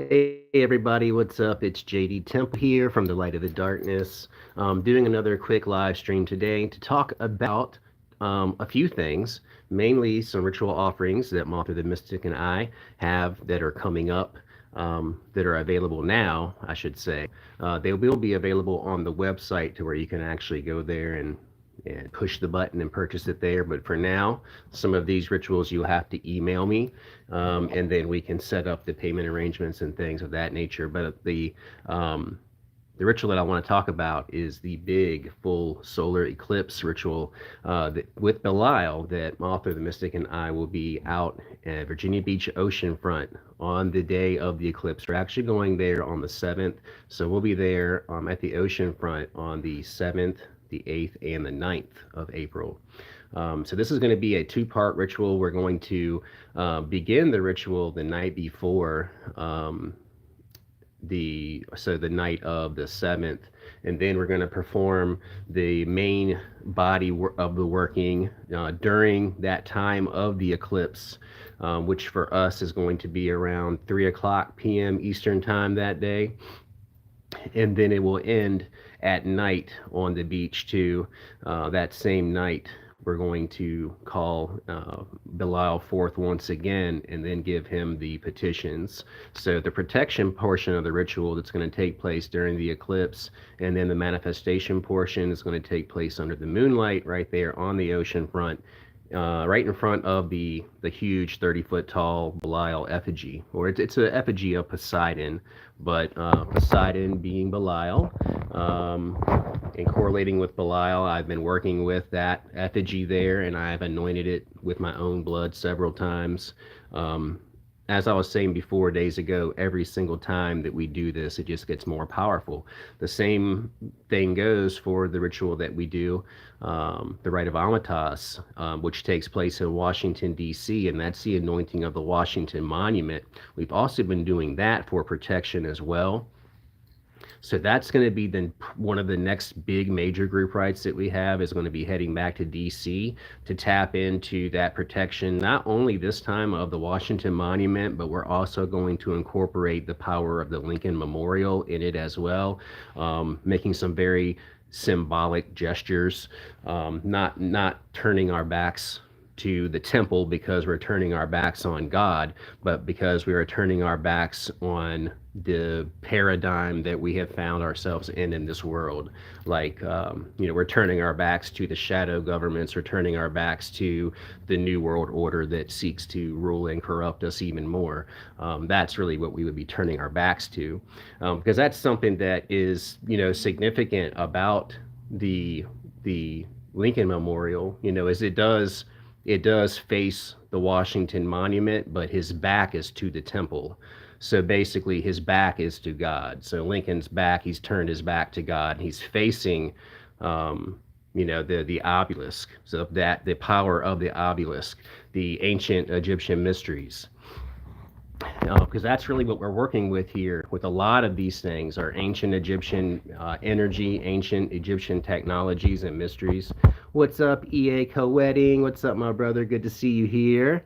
Hey everybody, what's up? It's Jdtemplehealing here from the Light of the Darkness. Doing another quick live stream today to talk about a few things, mainly some ritual offerings that Moth the Mystic and I have that are coming up, that are available now, I should say. They will be available on the website to where you can actually go there and push the button and purchase it there. But for now, some of these rituals you'll have to email me, and then we can set up the payment arrangements and things of that nature. But the ritual that I want to talk about is the big full solar eclipse ritual with Belial that Author the Mystic and I will be out at Virginia Beach Oceanfront on the day of the eclipse. We're actually going there on the 7th, so we'll be there at the Oceanfront on the 7th, the 8th, and the 9th of April. So this is going to be a two-part ritual. We're going to begin the ritual the night before, the night of the 7th, and then we're going to perform the main body of the working during that time of the eclipse, which for us is going to be around 3 o'clock p.m. Eastern time that day. And then it will end at night on the beach too. That same night, we're going to call Belial forth once again and then give him the petitions. So the protection portion of the ritual that's going to take place during the eclipse, and then the manifestation portion is going to take place under the moonlight right there on the ocean front, right in front of the huge 30-foot tall Belial effigy, or it's an effigy of Poseidon, but Poseidon being Belial, and correlating with Belial, I've been working with that effigy there, and I've anointed it with my own blood several times. As I was saying before days ago, every single time that we do this, it just gets more powerful. The same thing goes for the ritual that we do, the rite of amulets, which takes place in Washington, D.C., and that's the anointing of the Washington Monument. We've also been doing that for protection as well. So that's going to be one of the next big major group rites that we have is going to be heading back to DC to tap into that protection, not only this time of the Washington Monument, but we're also going to incorporate the power of the Lincoln Memorial in it as well, making some very symbolic gestures, not turning our backs to the temple because we're turning our backs on God, but because we are turning our backs on the paradigm that we have found ourselves in this world. Like, we're turning our backs to the shadow governments, we're turning our backs to the new world order that seeks to rule and corrupt us even more. That's really what we would be turning our backs to, because that's something that is, significant about the Lincoln Memorial, is it does face the Washington Monument, but his back is to the temple. So basically his back is to God. So Lincoln's back, he's turned his back to God. He's facing, the obelisk. So that the power of the obelisk, the ancient Egyptian mysteries. Because that's really what we're working with here with a lot of these things are ancient Egyptian energy, ancient Egyptian technologies and mysteries. What's up, EA Co-Wedding? What's up, my brother? Good to see you here.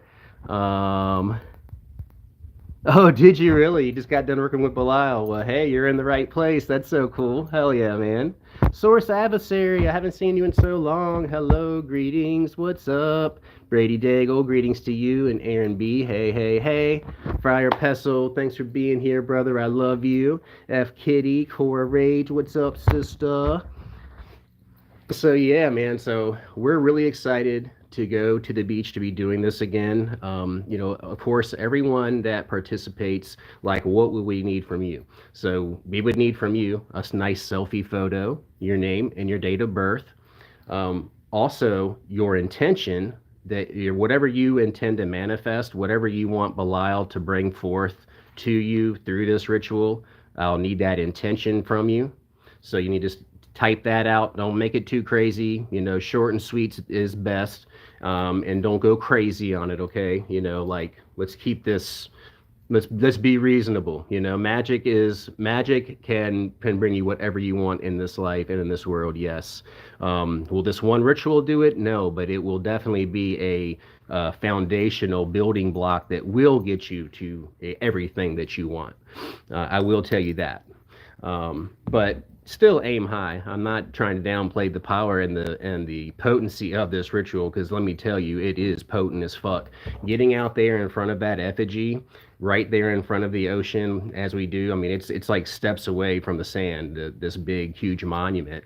Oh, did you really? You just got done working with Belial. Well, hey, you're in the right place. That's so cool. Hell yeah, man. Source Adversary, I haven't seen you in so long. Hello, greetings. What's up? Brady Daigle, greetings to you. And Aaron B, hey, hey, hey. Friar Pestle, thanks for being here, brother. I love you. F Kitty, Cora Rage, what's up, sister? So yeah, man, so we're really excited to go to the beach to be doing this again. Of course, everyone that participates, like, what would we need from you? So we would need from you a nice selfie photo, your name and your date of birth. Also, your intention, whatever you intend to manifest, whatever you want Belial to bring forth to you through this ritual, I'll need that intention from you. So you need to type that out. Don't make it too crazy. Short and sweet is best. And don't go crazy on it, okay? Let's keep this, let's be reasonable. Magic can bring you whatever you want in this life and in this world, yes. Will this one ritual do it? No, but it will definitely be foundational building block that will get you to everything that you want. I will tell you that. But still aim high. I'm not trying to downplay the power and the potency of this ritual, because let me tell you, it is potent as fuck. Getting out there in front of that effigy, right there in front of the ocean, as we do. I mean, it's like steps away from the sand, this big, huge monument.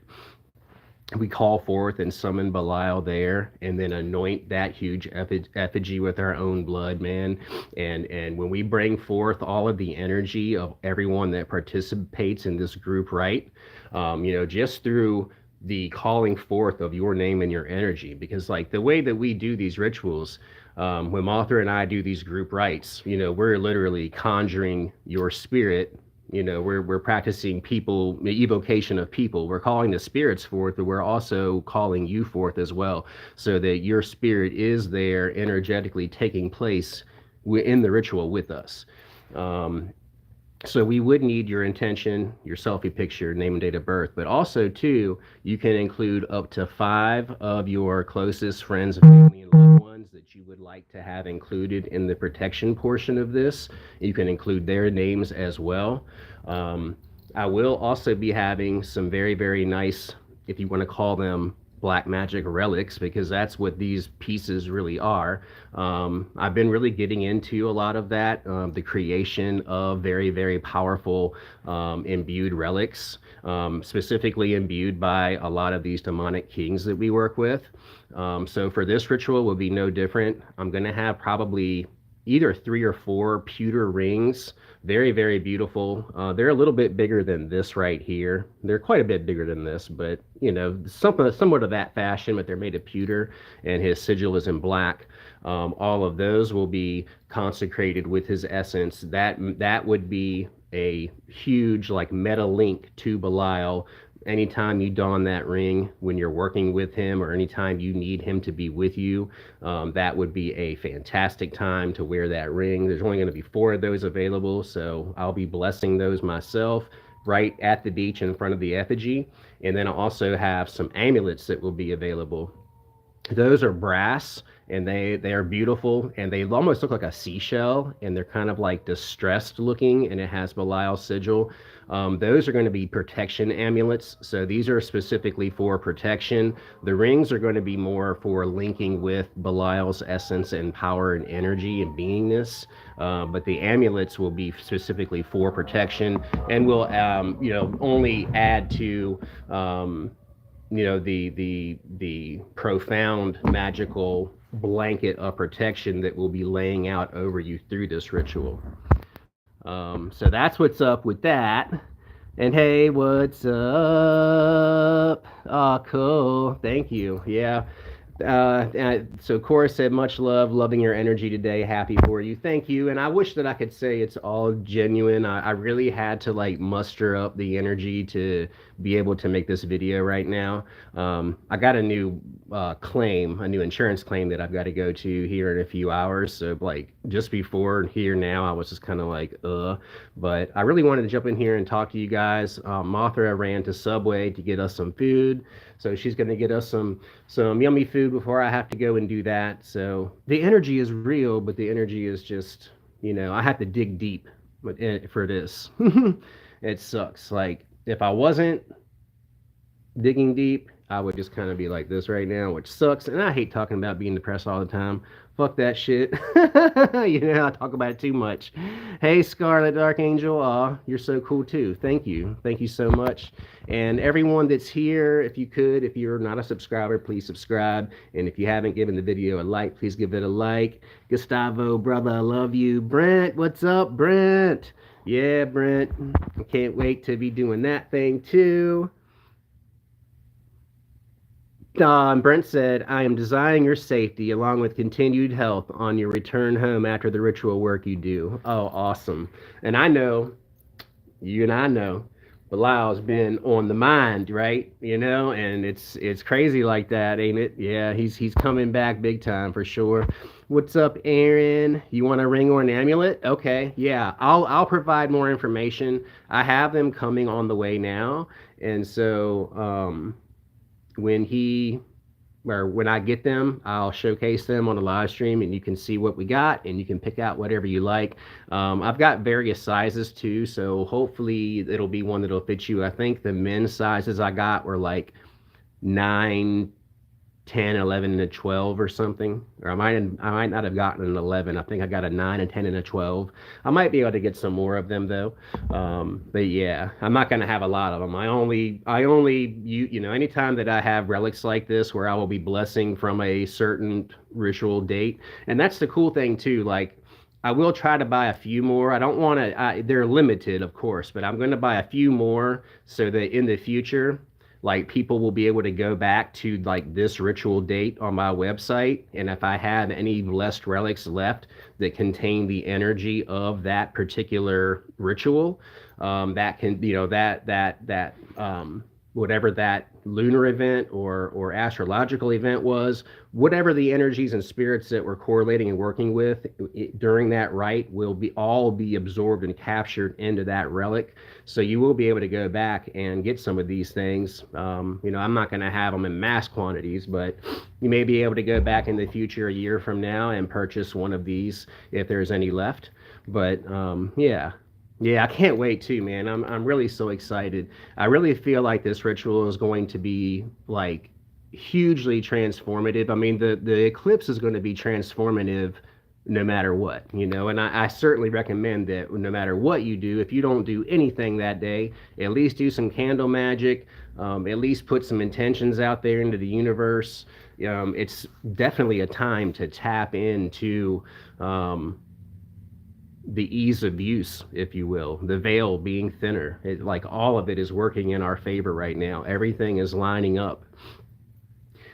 We call forth and summon Belial there, and then anoint that huge effigy with our own blood, man. And when we bring forth all of the energy of everyone that participates in this group, right? Just through the calling forth of your name and your energy, because like the way that we do these rituals, when Mothra and I do these group rites, we're literally conjuring your spirit. We're practicing people, evocation of people. We're calling the spirits forth, but we're also calling you forth as well, so that your spirit is there energetically taking place in the ritual with us. So we would need your intention, your selfie picture, name and date of birth, but also too, you can include up to 5 of your closest friends, family, and loved ones that you would like to have included in the protection portion of this. You can include their names as well. I will also be having some very, very nice, if you want to call them black magic relics, because that's what these pieces really are. I've been really getting into a lot of that, the creation of very, very powerful imbued relics, specifically imbued by a lot of these demonic kings that we work with. So for this ritual will be no different. I'm going to have probably either 3 or 4 pewter rings. Very, very beautiful. They're a little bit bigger than this right here. They're quite a bit bigger than this, but somewhat of that fashion, but they're made of pewter, and his sigil is in black. All of those will be consecrated with his essence. That would be a huge like meta link to Belial. Anytime you don that ring when you're working with him, or anytime you need him to be with you, that would be a fantastic time to wear that ring. There's only going to be 4 of those available, so I'll be blessing those myself right at the beach in front of the effigy. And then I also have some amulets that will be available. Those are brass, and they are beautiful, and they almost look like a seashell, and they're kind of like distressed looking, and it has Belial's sigil. Those are going to be protection amulets, so these are specifically for protection. The rings are going to be more for linking with Belial's essence and power and energy and beingness, but the amulets will be specifically for protection, and will only add to the profound magical blanket of protection that will be laying out over you through this ritual. So that's what's up with that. And hey, what's up? Oh, cool. Thank you. Yeah. So Cora said, much love, loving your energy today, happy for you. Thank you. And I wish that I could say it's all genuine. I really had to like muster up the energy to be able to make this video right now. I got a new a new insurance claim that I've got to go to here in a few hours. So like just before here now, I was just kind of like, but I really wanted to jump in here and talk to you guys. Mothra ran to Subway to get us some food. So she's going to get us some yummy food before I have to go and do that. So the energy is real, but the energy is just, I have to dig deep for this. It sucks. Like if I wasn't digging deep, I would just kind of be like this right now, which sucks. And I hate talking about being depressed all the time. Fuck that shit. I talk about it too much. Hey, Scarlet Archangel. Aw, you're so cool too. Thank you. Thank you so much. And everyone that's here, if you're not a subscriber, please subscribe. And if you haven't given the video a like, please give it a like. Gustavo, brother, I love you. Brent, what's up, Brent? Yeah, Brent. I can't wait to be doing that thing too. Brent said, I am desiring your safety along with continued health on your return home after the ritual work you do. Oh, awesome. And I know, you and I know, Belial's been on the mind, right? And it's crazy like that, ain't it? Yeah, he's coming back big time for sure. What's up, Aaron? You want a ring or an amulet? Okay, yeah, I'll provide more information. I have them coming on the way now, and so when he where when I get them, I'll showcase them on the live stream, and you can see what we got, and you can pick out whatever you like. I've got various sizes too, so hopefully it'll be one that'll fit you. I think the men's sizes I got were like 9, 10, 11, and a 12 or something. Or I might not have gotten an 11. I think I got a 9, a 10, and a 12. I might be able to get some more of them though. But yeah, I'm not going to have a lot of them. Anytime that I have relics like this where I will be blessing from a certain ritual date. And that's the cool thing too. Like, I will try to buy a few more. I don't want to, they're limited, of course, but I'm going to buy a few more so that in the future, like, people will be able to go back to like this ritual date on my website, and if I have any blessed relics left that contain the energy of that particular ritual, that can, whatever that lunar event or astrological event was, whatever the energies and spirits that we're correlating and working with during that rite will be absorbed and captured into that relic. So you will be able to go back and get some of these things. I'm not going to have them in mass quantities, but you may be able to go back in the future, a year from now, and purchase one of these if there's any left. But yeah. Yeah, I can't wait too, man. I'm really so excited. I really feel like this ritual is going to be like hugely transformative. I mean, the eclipse is going to be transformative no matter what, and I certainly recommend that no matter what you do, if you don't do anything that day, at least do some candle magic, at least put some intentions out there into the universe. It's definitely a time to tap into the ease of use, if you will, the veil being thinner. Like, all of it is working in our favor right now. Everything is lining up.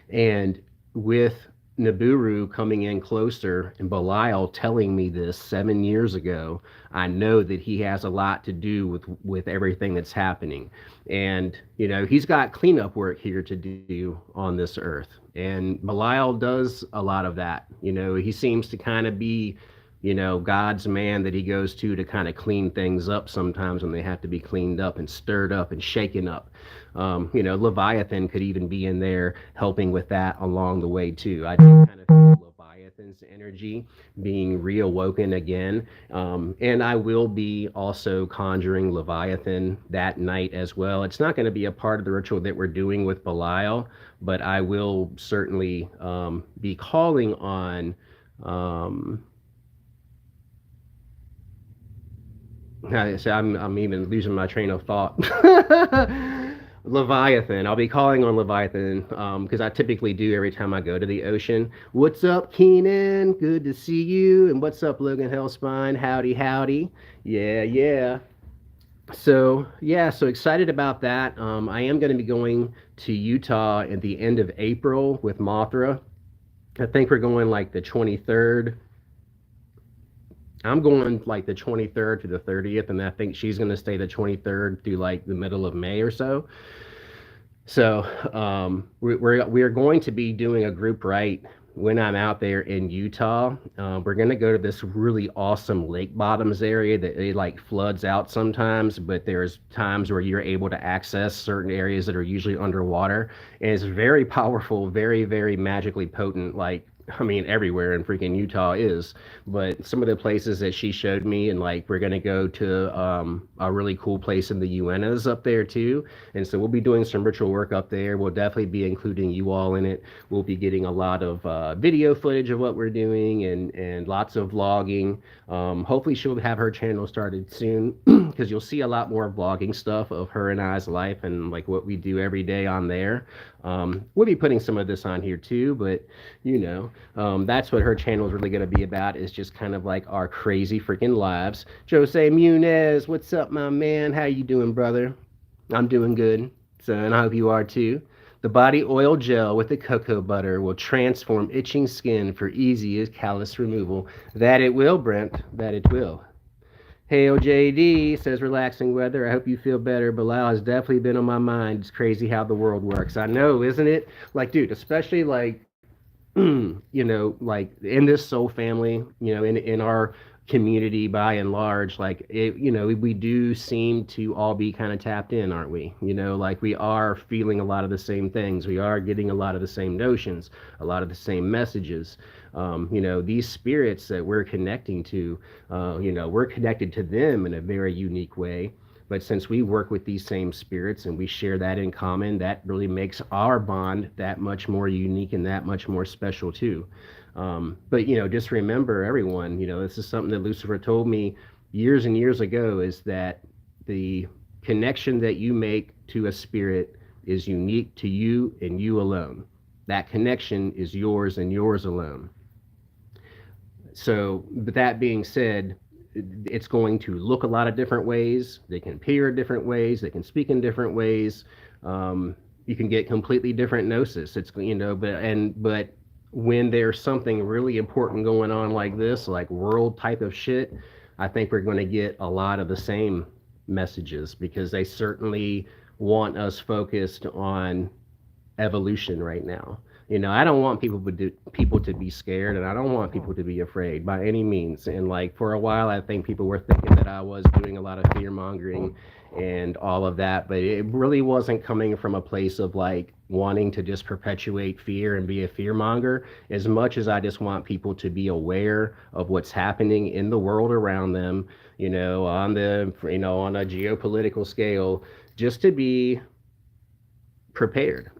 And with Nibiru coming in closer and Belial telling me this 7 years ago, I know that he has a lot to do with everything that's happening. And, he's got cleanup work here to do on this earth. And Belial does a lot of that. He seems to kind of be God's man that he goes to kind of clean things up sometimes when they have to be cleaned up and stirred up and shaken up. Leviathan could even be in there helping with that along the way too. I do kind of feel Leviathan's energy being reawoken again. And I will be also conjuring Leviathan that night as well. It's not going to be a part of the ritual that we're doing with Belial, but I will certainly be calling on I'm even losing my train of thought. Leviathan. I'll be calling on Leviathan because I typically do every time I go to the ocean. What's up, Keenan? Good to see you. And what's up, Logan Hellspine? Howdy, howdy. Yeah, yeah. So excited about that. I am going to be going to Utah at the end of April with Mothra. I think we're going like the 23rd. I'm going like the 23rd to the 30th, and I think she's going to stay the 23rd through like the middle of May or so. So we are going to be doing a group rite when I'm out there in Utah. We're going to go to this really awesome lake bottoms area that it like floods out sometimes, but there's times where you're able to access certain areas that are usually underwater, and it's very powerful, very, very magically potent. Like, I mean, everywhere in freaking Utah is, but some of the places that she showed me, and like, we're going to go to a really cool place in the Uenas up there too. And so we'll be doing some ritual work up there. We'll definitely be including you all in it. We'll be getting a lot of video footage of what we're doing and lots of vlogging. Hopefully she'll have her channel started soon because you'll see a lot more vlogging stuff of her and I's life and like what we do every day on there. We'll be putting some of this on here too, but that's what her channel is really going to be about, is just kind of like our crazy freaking lives. Jose Munez, what's up, my man? How you doing, brother? I'm doing good, so, and I hope you are too. The body oil gel with the cocoa butter will transform itching skin for easy callus removal. That it will, Brent. That it will. Hail JD says relaxing weather. I hope you feel better. Belial has definitely been on my mind. It's crazy how the world works. I know, isn't it? Like, dude, especially like like in this soul family, in our community by and large, like it, we do seem to all be kind of tapped in, aren't we? Like we are feeling a lot of the same things. We are getting a lot of the same notions, a lot of the same messages. These spirits that we're connecting to, we're connected to them in a very unique way. But since we work with these same spirits and we share that in common, that really makes our bond that much more unique and that much more special too. But just remember, everyone, this is something that Lucifer told me years and years ago, is that the connection that you make to a spirit is unique to you and you alone. That connection is yours and yours alone. So, but that being said, it's going to look a lot of different ways. They can appear different ways. They can speak in different ways. You can get completely different gnosis. But when there's something really important going on like this, like world type of shit, I think we're going to get a lot of the same messages, because they certainly want us focused on evolution right now. I don't want people to be scared, and I don't want people to be afraid by any means. And like for a while, I think people were thinking that I was doing a lot of fear mongering and all of that, but it really wasn't coming from a place of like wanting to just perpetuate fear and be a fear monger, as much as I just want people to be aware of what's happening in the world around them, on a geopolitical scale, just to be prepared.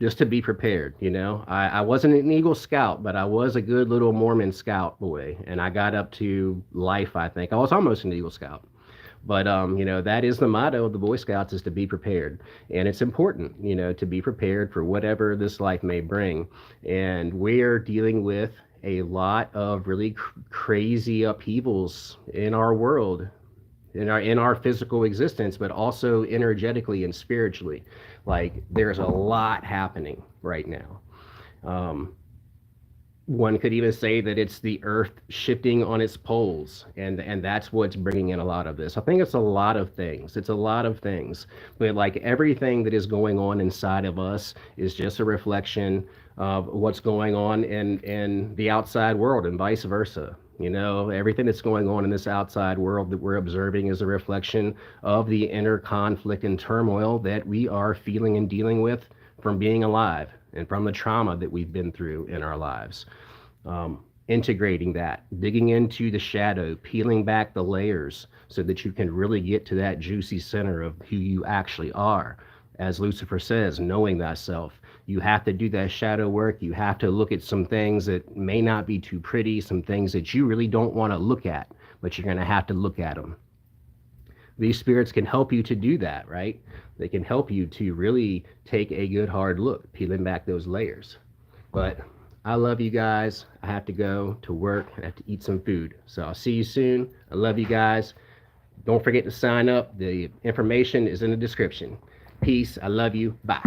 I wasn't an Eagle Scout, but I was a good little Mormon Scout boy, and I got up to life. I think I was almost an Eagle Scout. But that is the motto of the Boy Scouts, is to be prepared. And it's important, to be prepared for whatever this life may bring. And we're dealing with a lot of really crazy upheavals in our world, in our physical existence, but also energetically and spiritually. Like there's a lot happening right now. One could even say that it's the earth shifting on its poles, and that's what's bringing in a lot of this. I think it's a lot of things. But like everything that is going on inside of us is just a reflection of what's going on in the outside world, and vice versa. Everything that's going on in this outside world that we're observing is a reflection of the inner conflict and turmoil that we are feeling and dealing with from being alive, and from the trauma that we've been through in our lives. Integrating that, digging into the shadow, peeling back the layers so that you can really get to that juicy center of who you actually are. As Lucifer says, knowing thyself. You have to do that shadow work. You have to look at some things that may not be too pretty, some things that you really don't want to look at, but you're going to have to look at them. These spirits can help you to do that, right? They can help you to really take a good hard look, peeling back those layers. But I love you guys. I have to go to work. I have to eat some food. So I'll see you soon. I love you guys. Don't forget to sign up. The information is in the description. Peace. I love you. Bye.